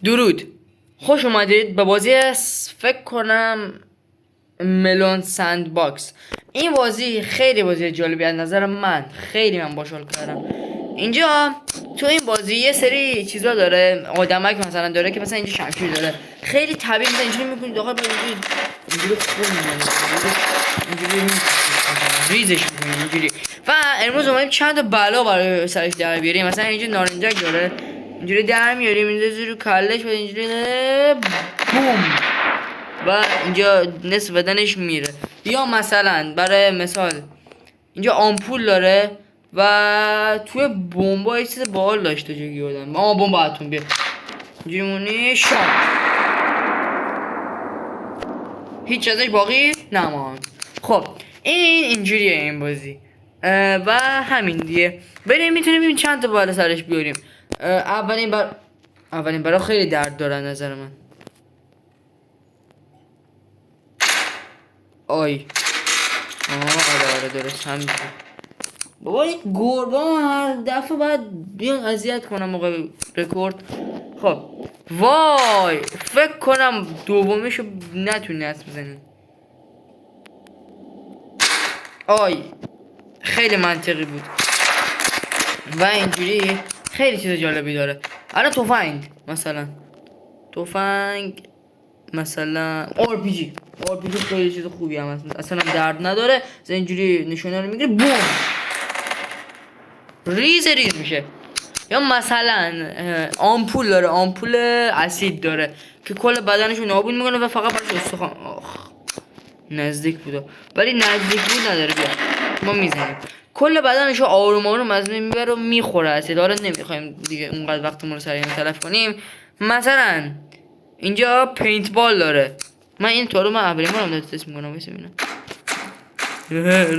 درود، خوش اومدید به بازی فکر کنم ملون سند باکس. این بازی خیلی بازی جالبی از نظر من، خیلی من باش حال کردم. اینجا تو این بازی یه سری چیزا داره، آدمک مثلا داره که مثلا اینجا شمشیر داره، خیلی طبیعی مثلا اینجوری میکنید داخل اینجوری خون اینجوری ریزش میکنید اینجوری. و امروز اومدیم چند تا بلا برای سرش در بیاریم. مثلا اینجا نارنجک داره، اینجوری در میاریم اینجوری رو کلش و اینجوری بوم و اینجا نصف بدنش میره. یا مثلا برای مثال اینجا آمپول داره و توی بمبا یه چیز باحال داشته چه یادم. بمب اتم بیا اینجوری مونی شام، هیچ ازش باقی نماند. خب این اینجوریه این بازی و همین دیگه. بریم میتونیم این چند تا بالا سرش بیاریم. اولین برا خیلی درد داره نظر من. آی آره درست همین. بابا این گربه هر دفعه باید بیان اذیت کنم موقع رکورد. خب وای فکر کنم دومیشو نتونی حدس بزنی. آی خیلی منطقی بود و اینجوری خیلی چیز جالبی داره. الان تفنگ مثلا RPG خیلی چیز خوبی هم هست، اصلا درد نداره. اینجوری نشونه رو میگیره بوم ریز میشه. یا مثلا آمپول داره، آمپول اسید داره که کل بدنشو نابود میکنه و فقط براش استخوان. نزدیک بود ولی نزدیک بود نداره. بیا ما میزنیم کل بدنشو آروم از میبره و میخوره اسید. حالا نمیخوایم دیگه اونقدر وقتمون رو سریع تلف کنیم. مثلا اینجا پینت بال داره. من این طورو من اولین بارم دارم تست میکنم. واسه ببینم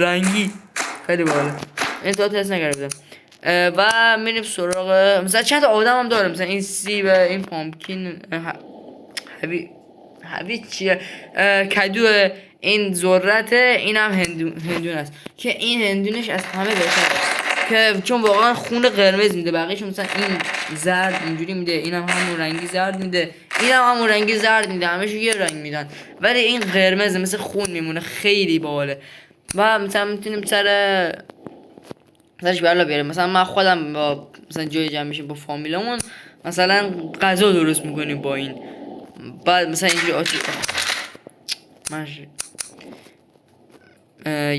رنگی خیلی باحاله. این تو تست نکردم. و میریم سراغ مثلا چند تا آدم هم داره. مثلا این سیب، این پامکین، هوی چیه، کدو، این ذرت، این هم هندون است که این هندونش از همه بهتره که چون واقعا خون قرمز میده. بقیه‌ش مثلا این زرد اینجوری میده، اینم همون رنگی زرد میده، اینم همون رنگی زرد میده، همشون یه رنگ میدن ولی این قرمز مثل خون میمونه. خیلی باحاله. و مثلا میتونیم سرش بالا بیاریم. مثلا من خودم با مثلا جای جمع میشیم با فامیلمون مثلا غذا درست میکنیم با این. بعد مثلا اینجوری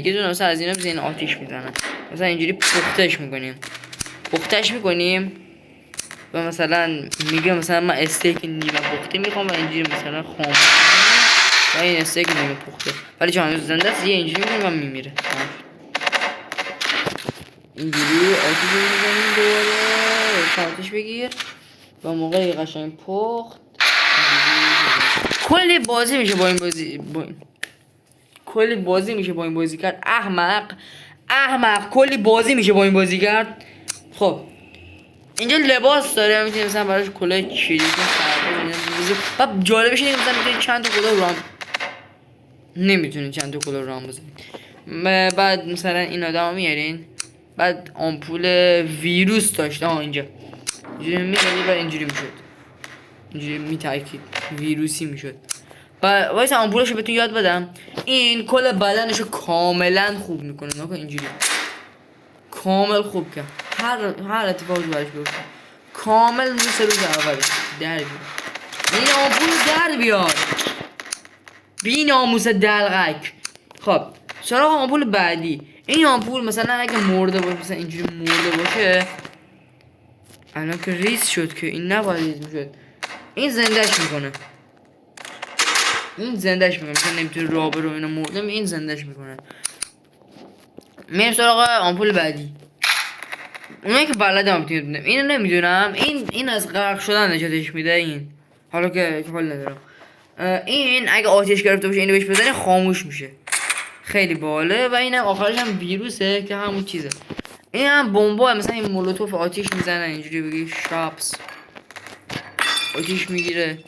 یه دونه مثلا از اینا بزنین آتیش میزنن. مثلا اینجوری پختش میکنیم و مثلا میگه مثلا من استیک نیمه پخته میخوام و اینجوری مثلا خام و این استیک نیمه پخته ولی چون هنوز زنده است یه اینجوری میکنیم و میمیره. اینجوری آتیش میزنیم دوباره آتیش بگیر و موقعی قشنگ پخت. کلی بازی میشه با این بازی کرد. احمق کلی بازی میشه با این بازی کرد. خب اینجا لباس داره، میتونی مثلا براش کلاه چیزی و جالبش اینه مثلا میتونی چند تا کلاه رام نمیتونی چند تا کلاه رام بزنی. بعد مثلا این آدمو میارین. بعد آمپول ویروس داشته اینجا اینجوری می‌زدی و اینجوری میشد، اینجوری میترکید ویروسی میشد. وایس آمپولشو بهتون یاد بدم. این کل بدنشو کاملا خوب میکنه. نکن اینجوری کامل خوب کرد. هر اتفاقی براش بیفته کامل مثل روز اول در بیاد. این آمپول در بیاد بی ناموس دلغک. خب سراغ آمپول بعدی. این آمپول مثلا اگه مرده باشه، مثلا اینجوری مرده باشه، الان که ریز شد که این نباید ریز میشد، این زندهش میکنه. مثلا نمیتونه راه بره و اینا مرده، این زندهش میکنه. میریم سراغ آمپول بعدی. اونایی که بلدم میتونید بدم. اینو نمیدونم. این از غرق شدن نجاتش میده. این حالا که حال ندارم. این اگه آتیش گرفته باشه اینو بهش بزنی خاموش میشه. خیلی باله. و اینم آخرش هم ویروسه که همون چیزه. این هم بمبا، مثلا این مولوتوف آتیش میزنه اینجوری بگی شاپس آتیش میگیره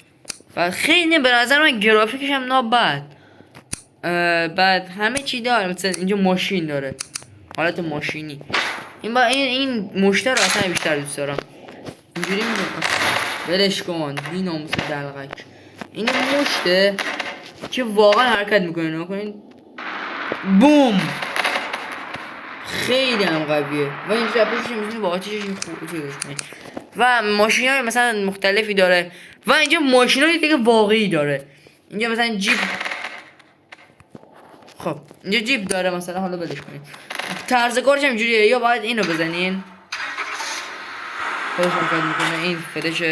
و خیلی به نظر من گرافیکش هم نابد. بعد همه چی داره. مثلا اینجا ماشین داره، حالت ماشینی. این مشتر رو اصلا بیشتر دوست دارم. اینجوری میگم ولش کن بی ناموس دلغک. این مشته که واقعا حرکت میکنه. نکنین بوم خیلی هم قویه و این جبهش میتونی با آتیشش چیزش کنی و ماشین های مثلا مختلفی داره و اینجا ماشین های دیگه واقعی داره. اینجا مثلا جیپ، خب اینجا جیپ داره مثلا، حالا بلش کنید. طرز کارش هم اینجوریه، یا باید اینو بزنین خودش حرکت میکنه، این فلش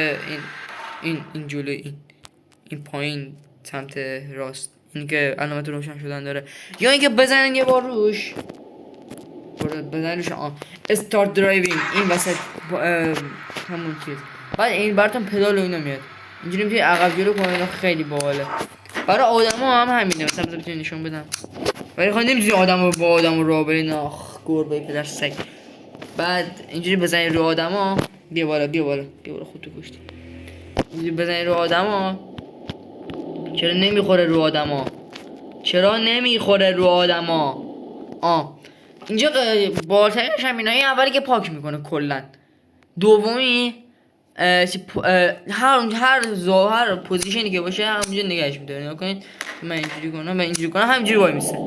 این جلو این پایین سمت راست، این که علامت روشن شدن داره، یا اینکه بزنین یه بار روش بزنین روش استارت درایوینگ این وسط همون چیز، بعد این براتون پدال و اینا میاد اینجوری میتونی عقب جلو کنی. اینا خیلی باحاله. برای آدما هم همینه، مثلا بذار نشون بدم. ولی خب نمیتونی آدمو با آدمو راه برین، آخ گربه پدر سگ. بعد اینجوری بزنی رو آدما، بیا بالا خودتو کشتی. اینجوری بزنی رو آدما، چرا نمیخوره رو آدما؟ اینجا بالترینش هم اینایی اولی که پاک میکنه کلا. دومی هر پوزیشنی که باشه همونجا نگهش میداره. نگاه کنید من اینجوری کنم و اینجوری کنم همینجوری وای میسته.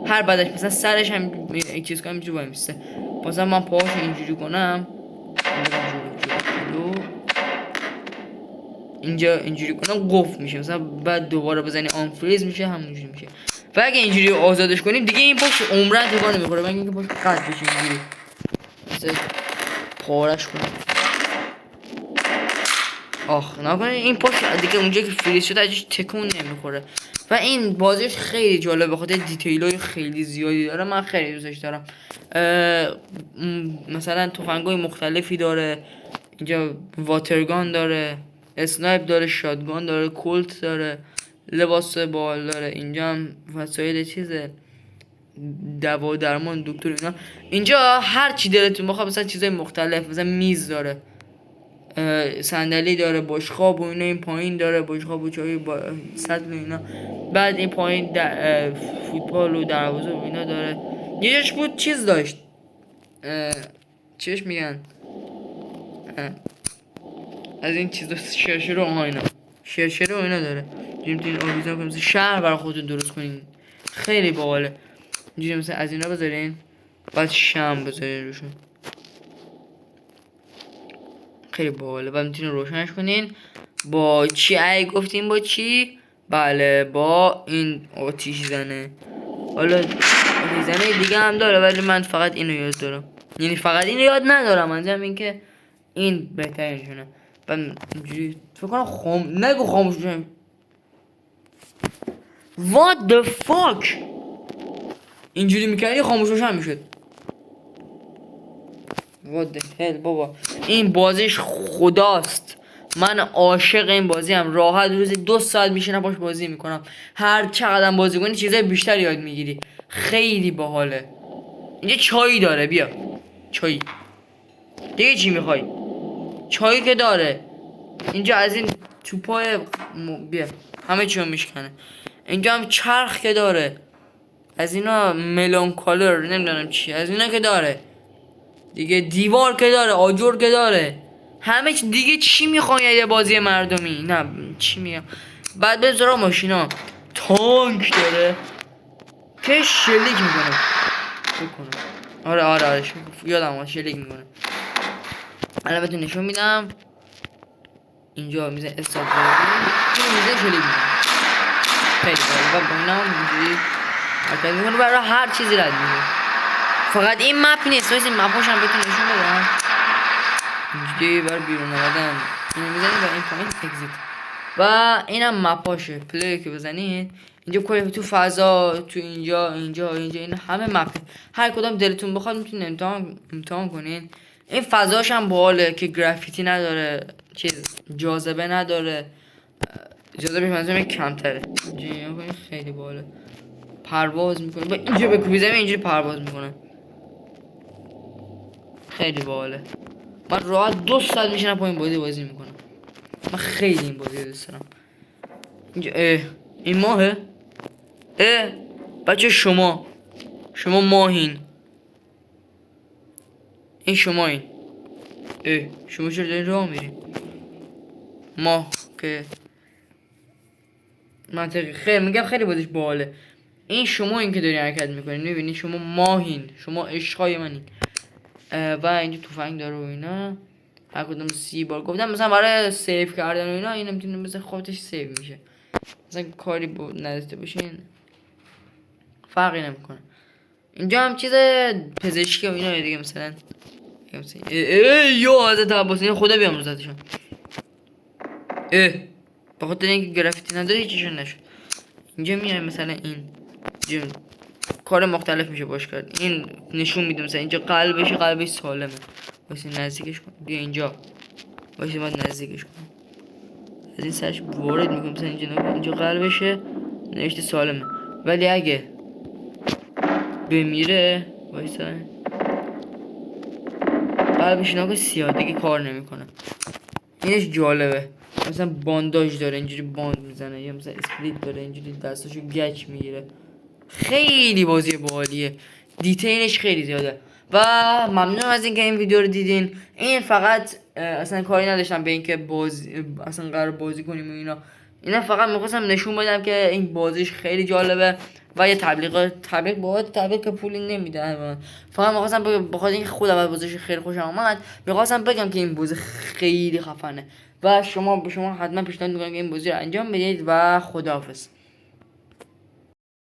هر بعدش مثلا سرش هم یک چیز کنم اینجوری وای میسته. مثلا من پاهاش اینجوری کنم اینجا اینجوری کنم قفل میشه، مثلا بعد دوباره بزنی آن فریز میشه همونجوری میشه. و اگه اینجوری آزادش کنیم دیگه این پاش عمرن تکون نمیخوره. من اینکه پاش قطع بشه اینجوری مثلا پارش کنم. آخ نکنه این پاش دیگه اونجا که فریز شده ازش تکون نمیخوره. و این بازیش خیلی جالبه بخاطر دیتیلای خیلی زیادی داره. من خیلی دوستش دارم. مثلا تفنگای مختلفی داره اینجا، واترگان داره، اسنایپ داره، شاتگان داره، کولت داره، لباس بال داره. اینجا هم وسایل چیزه، دوا درمان دکتر اینا. اینجا هر چی دلتون بخواد مثلا چیزای مختلف، مثلا میز داره، صندلی داره، بشقاب و اینا. این پایین داره بشقاب و چای با سطل و اینا. بعد این پایین فوتبال و دروازه و اینا داره. یه جاش بود چیز داشت، چیش میگن از این چیزا، شرشر و اینا، شرشر و اینا داره. میتونین آویزون کنین مثلا شهر برای خودتون درست کنین. خیلی باحاله. اینجوری مثلا از اینا بذارین بعد شم بذارین روشون، خیلی باحاله. بعد میتونین روشنش کنین با چی؟ گفتیم با چی؟ بله با این آتیش زنه. حالا آتیش زنه دیگه هم داره ولی من فقط اینو یاد دارم، یعنی فقط اینو یاد ندارم، منظورم این که این بهترینشونه. بعد اینجوری فکر کنم نگو خاموش شدم. What the fuck؟ اینجوری میکردی خاموش روشن میشد. What the hell بابا، این بازیش خداست. من عاشق این بازی هم. راحت روزی 2 ساعت میشینم باش بازی میکنم. هر چقدر بازی کنی چیزای بیشتر یاد میگیری. خیلی باحاله. اینجا چای داره، بیا چای دیگه چی میخوای؟ چایی که داره اینجا از این توپای بیا همه چیو میشکنه. اینجا هم چرخ که داره، از اینا ملون کالر نمیدونم چی، از اینا که داره دیگه. دیوار که داره، آجر که داره، همه چی دیگه. چی میخوای یه بازی مردمی؟ نه چی میگم. بعد بذارا ماشینا تانک داره که شلیک میکنه بکنه. آره یادم شلیک میکنه. الان بهتون نشون میدم. اینجا میزه استارت این میزه شلیک میکنه. خیلی باحال. و با اینا اینجوری حرکت میکنه برای هر چیزی رد میشه. فقط این مپ نیست، این مپاش هم بهتون نشون بدم. اینجوری برای بیرون اومدن اینو میزنید و این پایین اگزیت. و اینم مپاشه. پلی که بزنید اینجا کلی تو فضا، تو اینجا این همه مپ. هر کدام دلتون بخواد میتونید امتحان کنین. این فضاش هم باحاله که گرافیتی نداره، چیز جاذبه نداره. جاذبه منظورم کمتره. اینجوری خیلی باحاله. پرواز میکنه. با اینجا بکوبیزم اینجوری پرواز میکنه. خیلی باحاله. من راحت 2 ساعت میشینم پایین بازی میکنم. من خیلی این بازی دوست دارم. اینجا این ماهه؟ بچه شما ماهین. این شما این. شما چرا دارین راه میرین؟ ماه که منطقی خیلی میگم خیلی بازیش باحاله. این شما این که داری حرکت میکنین میبینی شما ماهین، شما عشقای منین. و اینجا تفنگ داره و اینا. هر کدوم 30 بار گفتم مثلا برای سیو کردن و اینا این نمیتونه مثلا خودش سیو میشه. مثلا کاری نداشته باشین فرقی نمیکنه. اینجا هم چیز پزشکی و اینا دیگه مثلا یا حضرت عباس این خدا بیامرزتشون. به خاطر اینکه گرافیتی نداره هیچیشون نشد. اینجا میای مثلا این کار مختلف میشه باش کرد. این نشون میده مثلا اینجا قلبش سالمه. واسه نزدیکش کن. بیا اینجا واسه من نزدیکش کن. از این سرش وارد میکنم مثلا اینجا قلبشه نوشته سالمه. ولی اگه بمیره وایسا قلبش نگاه سیاه دیگه کار نمیکنه. اینش جالبه. مثلا بانداژ داره اینجوری باند میزنه یا مثلا اسپلیت داره اینجوری دستاشو گچ میگیره. خیلی بازی باحالیه. دیتیلش خیلی زیاده. و ممنون از اینکه این ویدیو رو دیدین. این فقط اصلا کاری نداشتم به اینکه اصلا قرار بازی کنیم و اینا فقط میخواستم نشون بدم که این بازیش خیلی جالبه و یه تبلیغ که پولی نمیده. فقط میخواستم بخاطر اینکه خودم بازیش خیلی خوشم اومد میخواستم بگم که این بازی خیلی خفنه و به شما حتما پیشنهاد میکنم که این بازی رو انجام بدید و خداحافظ.